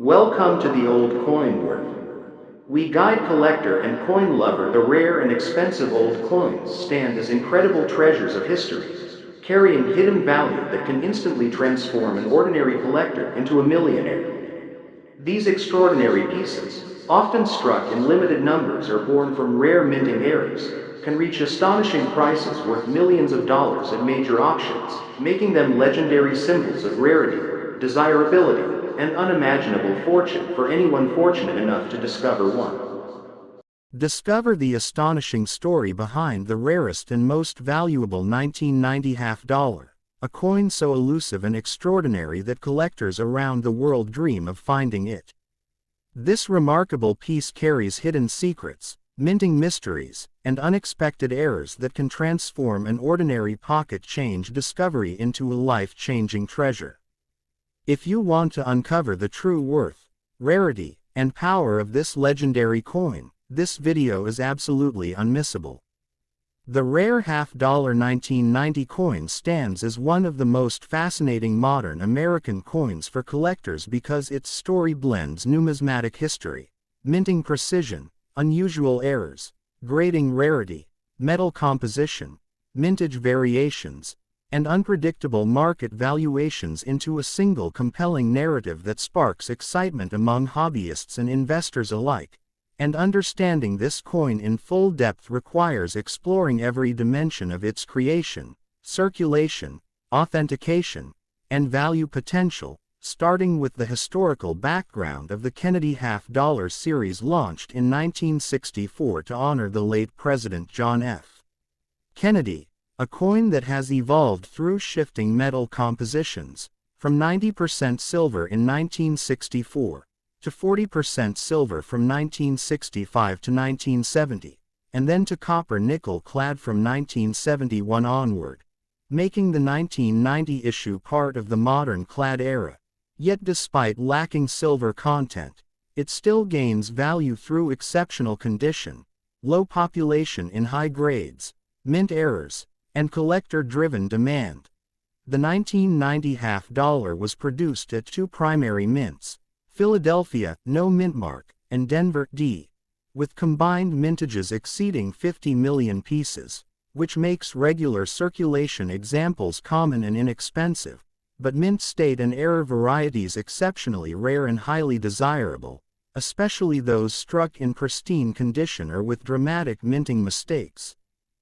Welcome to the Old Coin World. We guide collector and coin lover. The rare and expensive old coins stand as incredible treasures of history, carrying hidden value that can instantly transform an ordinary collector into a millionaire. These extraordinary pieces, often struck in limited numbers or born from rare minting eras, can reach astonishing prices worth millions of dollars at major auctions, making them legendary symbols of rarity, desirability, and unimaginable fortune for anyone fortunate enough to discover one. Discover the astonishing story behind the rarest and most valuable 1990 half dollar, a coin so elusive and extraordinary that collectors around the world dream of finding it. This remarkable piece carries hidden secrets, minting mysteries, and unexpected errors that can transform an ordinary pocket change discovery into a life-changing treasure. If you want to uncover the true worth, rarity, and power of this legendary coin, this video is absolutely unmissable. The rare half-dollar 1990 coin stands as one of the most fascinating modern American coins for collectors because its story blends numismatic history, minting precision, unusual errors, grading rarity, metal composition, mintage variations, and unpredictable market valuations into a single compelling narrative that sparks excitement among hobbyists and investors alike. And understanding this coin in full depth requires exploring every dimension of its creation, circulation, authentication, and value potential, starting with the historical background of the Kennedy half-dollar series launched in 1964 to honor the late President John F. Kennedy, a coin that has evolved through shifting metal compositions, from 90% silver in 1964, to 40% silver from 1965 to 1970, and then to copper-nickel clad from 1971 onward, making the 1990 issue part of the modern clad era. Yet despite lacking silver content, it still gains value through exceptional condition, low population in high grades, mint errors, and collector-driven demand. The 1990 half dollar was produced at two primary mints, Philadelphia, no mint mark, and Denver, D, with combined mintages exceeding 50 million pieces, which makes regular circulation examples common and inexpensive, but mint state and error varieties exceptionally rare and highly desirable, especially those struck in pristine condition or with dramatic minting mistakes.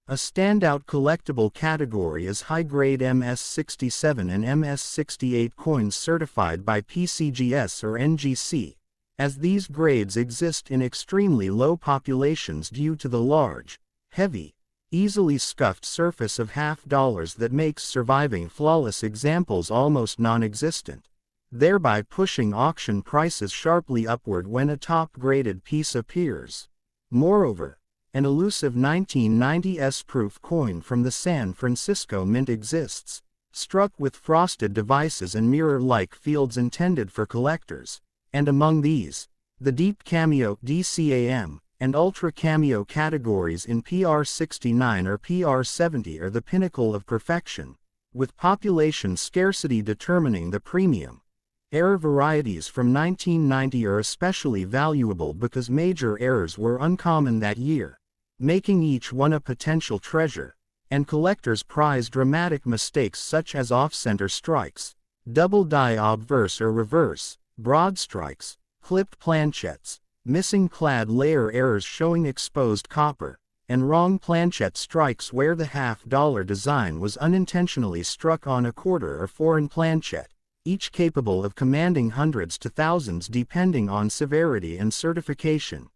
A standout collectible category is high-grade MS-67 and MS-68 coins certified by PCGS or NGC, as these grades exist in extremely low populations due to the large, heavy, easily scuffed surface of half-dollars that makes surviving flawless examples almost non-existent, thereby pushing auction prices sharply upward when a top-graded piece appears. Moreover, an elusive 1990 S-proof coin from the San Francisco Mint exists, struck with frosted devices and mirror-like fields intended for collectors, and among these, the Deep Cameo DCAM and Ultra Cameo categories in PR69 or PR70 are the pinnacle of perfection, with population scarcity determining the premium. Error varieties from 1990 are especially valuable because major errors were uncommon that year, making each one a potential treasure, and collectors prize dramatic mistakes such as off-center strikes, double die obverse or reverse, broad strikes, clipped planchettes, missing-clad-layer errors showing exposed copper, and wrong planchette strikes where the half-dollar design was unintentionally struck on a quarter or foreign planchette, each capable of commanding hundreds to thousands depending on severity and certification.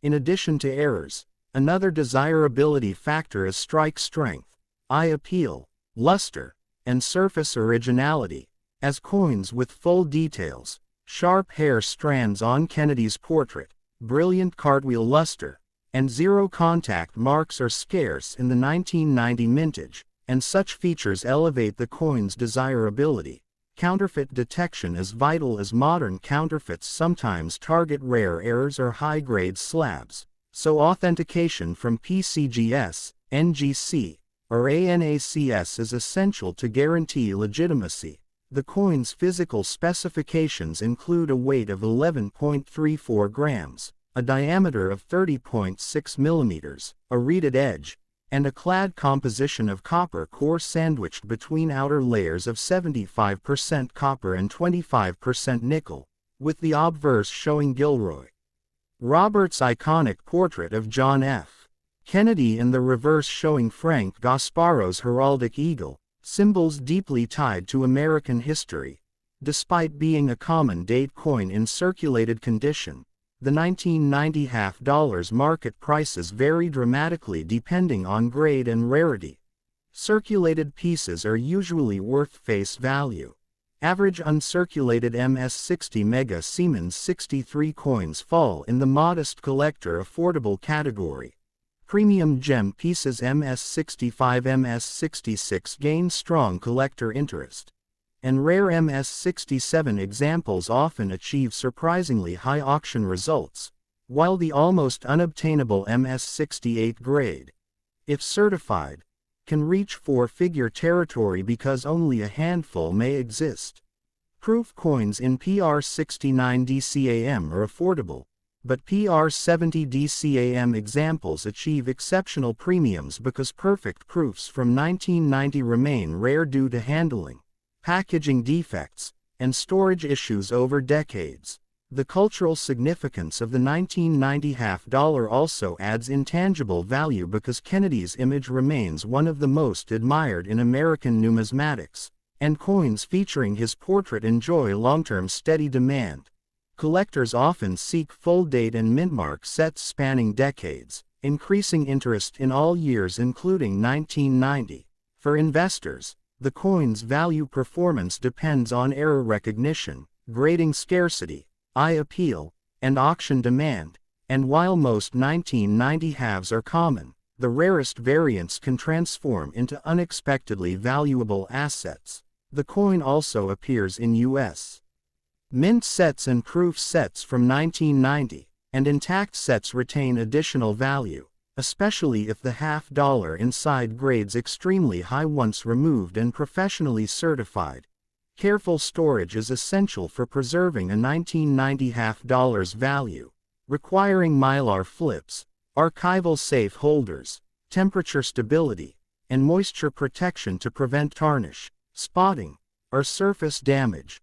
In addition to errors, another desirability factor is strike strength, eye appeal, luster, and surface originality, as coins with full details, sharp hair strands on Kennedy's portrait, brilliant cartwheel luster, and zero-contact marks are scarce in the 1990 mintage, and such features elevate the coin's desirability. Counterfeit detection is vital as modern counterfeits sometimes target rare errors or high-grade slabs, so authentication from PCGS, NGC, or ANACS is essential to guarantee legitimacy. The coin's physical specifications include a weight of 11.34 grams, a diameter of 30.6 millimeters, a reeded edge, and a clad composition of copper core sandwiched between outer layers of 75% copper and 25% nickel, with the obverse showing Gilroy Roberts' iconic portrait of John F. Kennedy in the reverse showing Frank Gasparo's heraldic eagle, symbols deeply tied to American history. Despite being a common date coin in circulated condition, the 1990 half dollars market prices vary dramatically depending on grade and rarity. Circulated pieces are usually worth face value. Average uncirculated MS60 Mega Siemens 63 coins fall in the modest collector affordable category. Premium gem pieces MS65 MS66 gain strong collector interest, and rare MS67 examples often achieve surprisingly high auction results, while the almost unobtainable MS68 grade, if certified, can reach four-figure territory because only a handful may exist. Proof coins in PR69 DCAM are affordable, but PR70 DCAM examples achieve exceptional premiums because perfect proofs from 1990 remain rare due to handling, packaging defects, and storage issues over decades. The cultural significance of the 1990 half dollar also adds intangible value because Kennedy's image remains one of the most admired in American numismatics, and coins featuring his portrait enjoy long-term steady demand. Collectors often seek full-date and mint-mark sets spanning decades, increasing interest in all years including 1990. For investors, the coin's value performance depends on error recognition, grading scarcity, eye appeal, and auction demand, and while most 1990 halves are common, the rarest variants can transform into unexpectedly valuable assets. The coin also appears in U.S. mint sets and proof sets from 1990, and intact sets retain additional value, especially if the half dollar inside grades extremely high once removed and professionally certified. Careful storage is essential for preserving a 1990 half dollar's value, requiring mylar flips, archival safe holders, temperature stability, and moisture protection to prevent tarnish, spotting, or surface damage.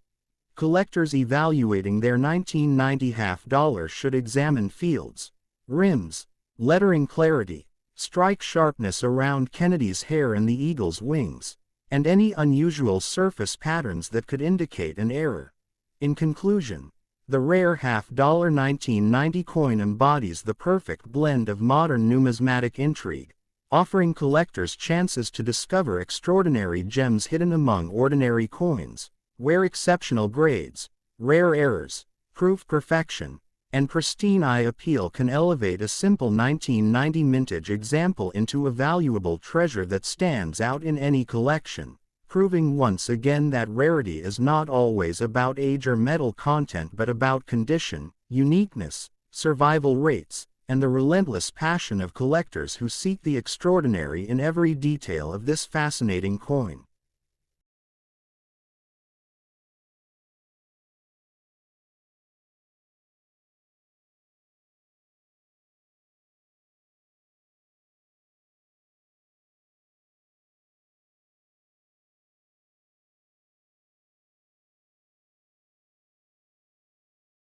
Collectors evaluating their 1990 half dollar should examine fields, rims, lettering clarity, strike sharpness around Kennedy's hair and the eagle's wings, and any unusual surface patterns that could indicate an error. In conclusion, the rare half-dollar 1990 coin embodies the perfect blend of modern numismatic intrigue, offering collectors chances to discover extraordinary gems hidden among ordinary coins, where exceptional grades, rare errors, proof perfection, and pristine eye appeal can elevate a simple 1990 mintage example into a valuable treasure that stands out in any collection, proving once again that rarity is not always about age or metal content but about condition, uniqueness, survival rates, and the relentless passion of collectors who seek the extraordinary in every detail of this fascinating coin.